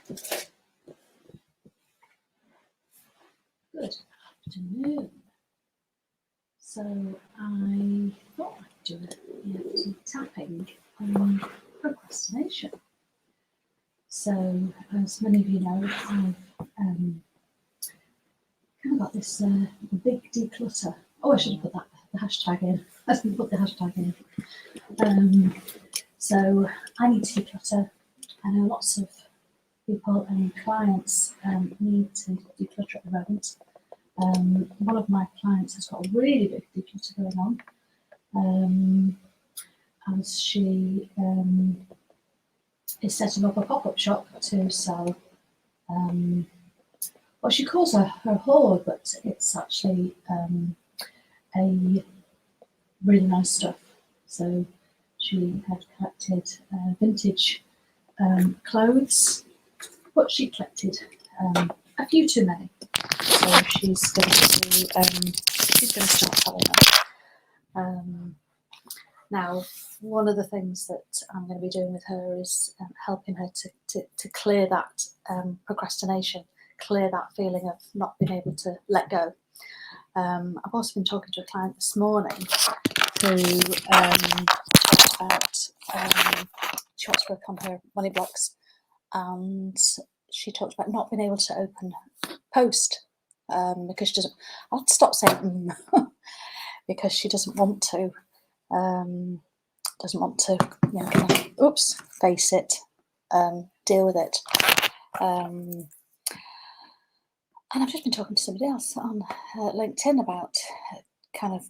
Good afternoon. So I thought I'd do an EFT tapping on procrastination. So as many of you know, I've kind of got this big declutter. Oh, I should have put the hashtag in. I didn't put the hashtag in. So I need to declutter. I know lots of people and clients need to declutter at the moment. One of my clients has got a really big declutter going on, as she is setting up a pop-up shop to sell what she calls her hoard, but it's actually a really nice stuff. So she had collected vintage clothes, but she collected a few too many. So she's going to start selling them. Now, one of the things that I'm going to be doing with her is helping her to clear that procrastination, clear that feeling of not being able to let go. I've also been talking to a client this morning who talked about she wants to work on her money blocks, and she talked about not being able to open post because she doesn't. I'll stop saying because she doesn't want to. Face it, deal with it. And I've just been talking to somebody else on LinkedIn about kind of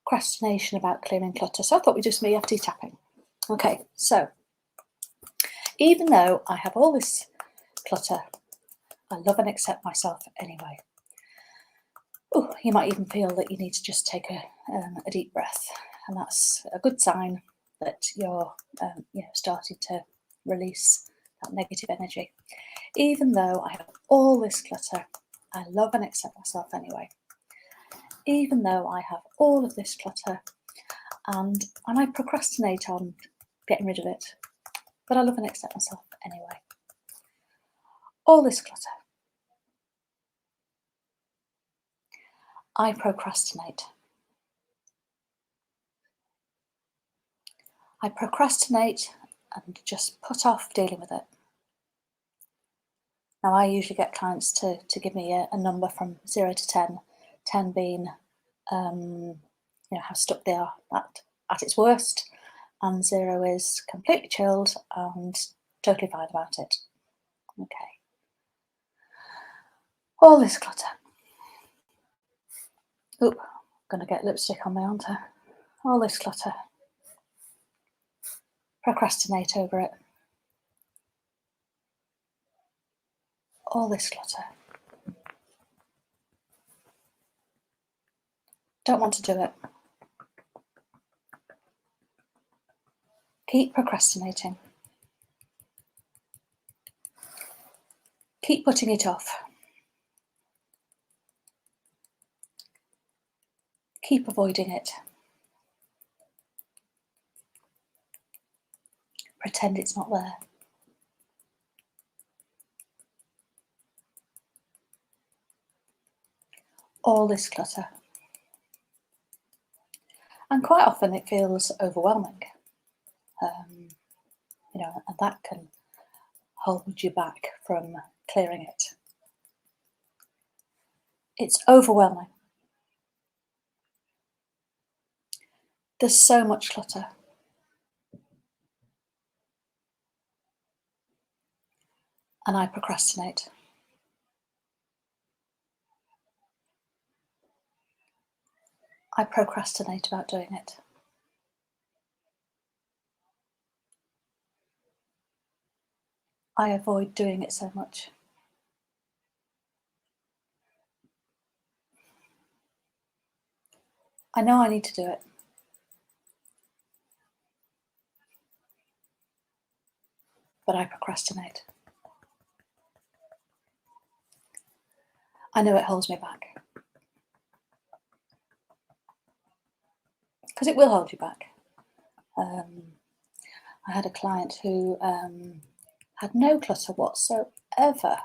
procrastination, about clearing clutter. So I thought we'd do some EFT tapping. Okay, so even though I have all this clutter, I love and accept myself anyway. Oh, you might even feel that you need to just take a deep breath, and that's a good sign that you're starting to release that negative energy. Even though I have all this clutter, I love and accept myself anyway. Even though I have all of this clutter, and I procrastinate on getting rid of it, but I love and accept myself anyway. All this clutter. I procrastinate. I procrastinate and just put off dealing with it. Now, I usually get clients to give me a number from 0 to 10, 10 being how stuck they are at its worst, and 0 is completely chilled and totally fine about it. Okay. All this clutter. Oop, I'm going to get lipstick on my aren't I? All this clutter. Procrastinate over it. All this clutter. Don't want to do it. Keep procrastinating. Keep putting it off. Keep avoiding it. Pretend it's not there. All this clutter. And quite often it feels overwhelming. And that can hold you back from clearing it. It's overwhelming. There's so much clutter. And I procrastinate. I procrastinate about doing it. I avoid doing it so much. I know I need to do it. But I procrastinate. I know it holds me back. Because it will hold you back. I had a client who had no clutter whatsoever.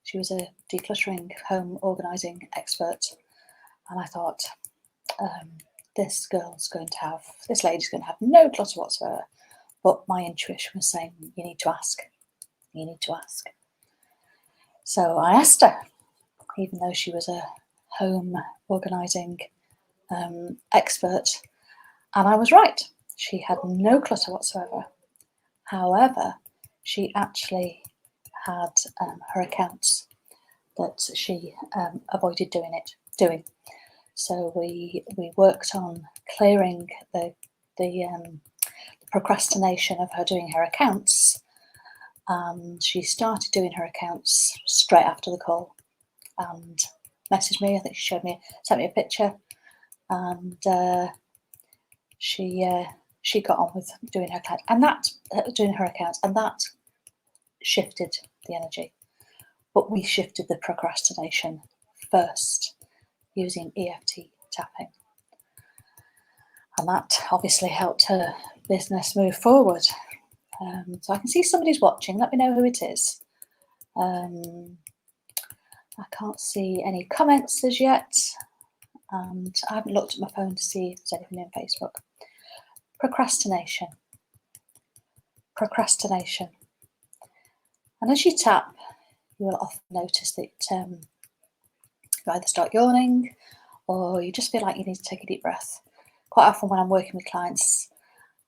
She was a decluttering, home organising expert, and I thought, this lady's going to have no clutter whatsoever. But my intuition was saying, you need to ask. You need to ask. So I asked her, even though she was a home organising expert, and I was right. She had no clutter whatsoever. However, she actually had her accounts that she avoided doing. So we worked on clearing the procrastination of her doing her accounts. She started doing her accounts straight after the call and messaged me. I think she sent me a picture, and she got on with doing her accounts, and that shifted the energy. But we shifted the procrastination first using EFT tapping, and that obviously helped her business move forward. So I can see somebody's watching. Let me know who it is. I can't see any comments as yet, and I haven't looked at my phone to see if there's anything in Facebook. Procrastination. And as you tap, you will often notice that you either start yawning or you just feel like you need to take a deep breath. Quite often when I'm working with clients,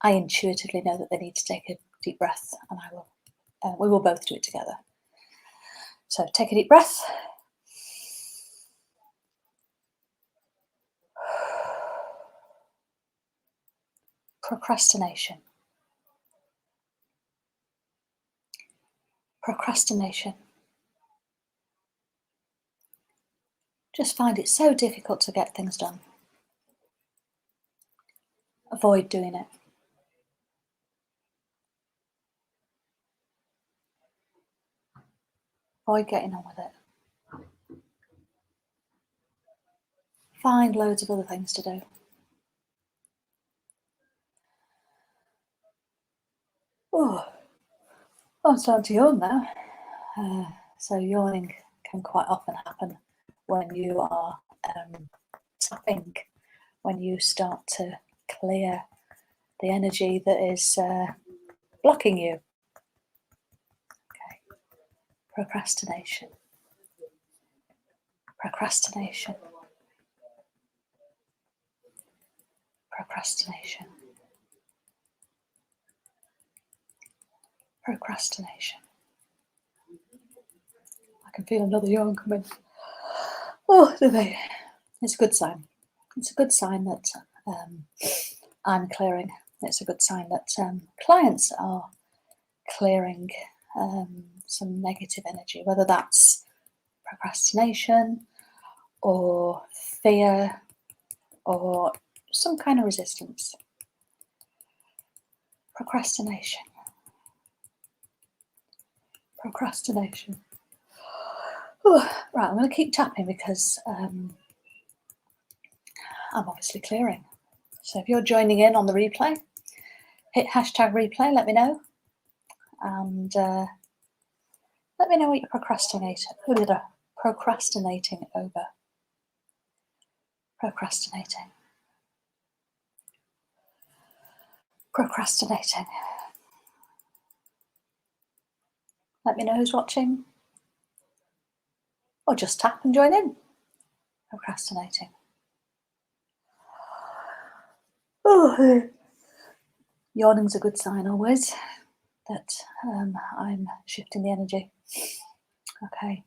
I intuitively know that they need to take a deep breath, and we will both do it together. So take a deep breath. Procrastination. Just find it so difficult to get things done. Avoid doing it. Avoid getting on with it. Find loads of other things to do. Oh, I'm starting to yawn now. So yawning can quite often happen when you are tapping, when you start to clear the energy that is blocking you. Okay. Procrastination. I can feel another yawn coming. Oh, it's a good sign. It's a good sign that I'm clearing. It's a good sign that clients are clearing some negative energy, whether that's procrastination or fear or some kind of resistance. Procrastination. Oh, right, I'm going to keep tapping because I'm obviously clearing. So if you're joining in on the replay, hit #replay, let me know. And let me know what you're procrastinating over. Procrastinating. Let me know who's watching. Or just tap and join in. Procrastinating. Oh, yawning's a good sign always that I'm shifting the energy. Okay.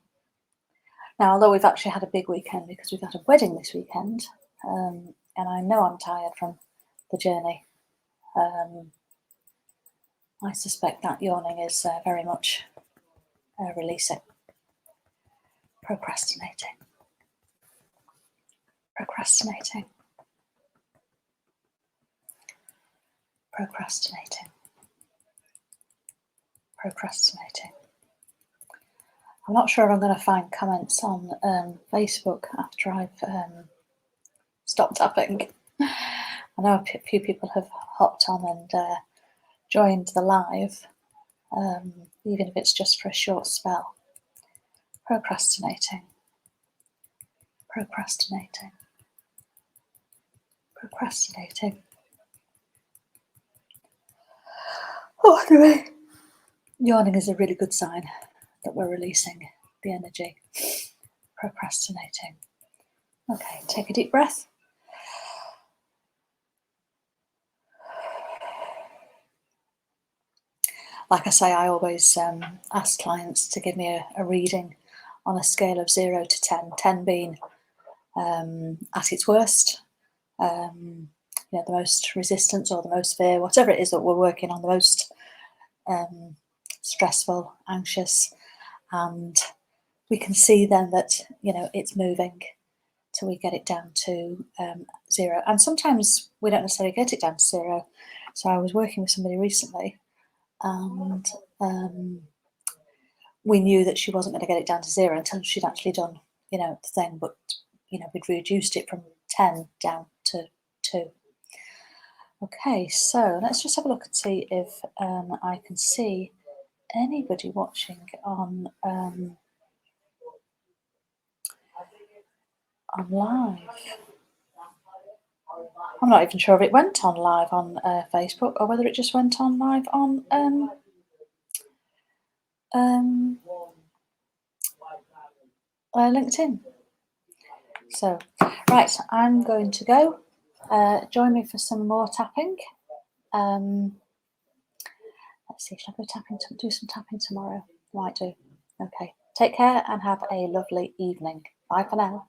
Now, although we've actually had a big weekend because we've had a wedding this weekend, and I know I'm tired from the journey, I suspect that yawning is very much releasing. Procrastinating. I'm not sure if I'm going to find comments on Facebook after I've stopped tapping. I know a few people have hopped on and joined the live, even if it's just for a short spell. Procrastinating, procrastinating, procrastinating. Oh, anyway, yawning is a really good sign that we're releasing the energy. Procrastinating. Okay, take a deep breath. Like I say, I always ask clients to give me a reading on a scale of 0 to 10, 10 being at its worst, the most resistance or the most fear, whatever it is that we're working on, the most stressful, anxious, and we can see then that, it's moving till we get it down to 0. And sometimes we don't necessarily get it down to 0. So I was working with somebody recently, and we knew that she wasn't going to get it down to 0 until she'd actually done, the thing. But, we'd reduced it from 10 down to 2. Okay, so let's just have a look and see if I can see anybody watching on live. I'm not even sure if it went on live on Facebook or whether it just went on live on LinkedIn. So, right, I'm going to go. Join me for some more tapping. Let's see, shall I go tapping? Do some tapping tomorrow? Might do. Okay. Take care and have a lovely evening. Bye for now.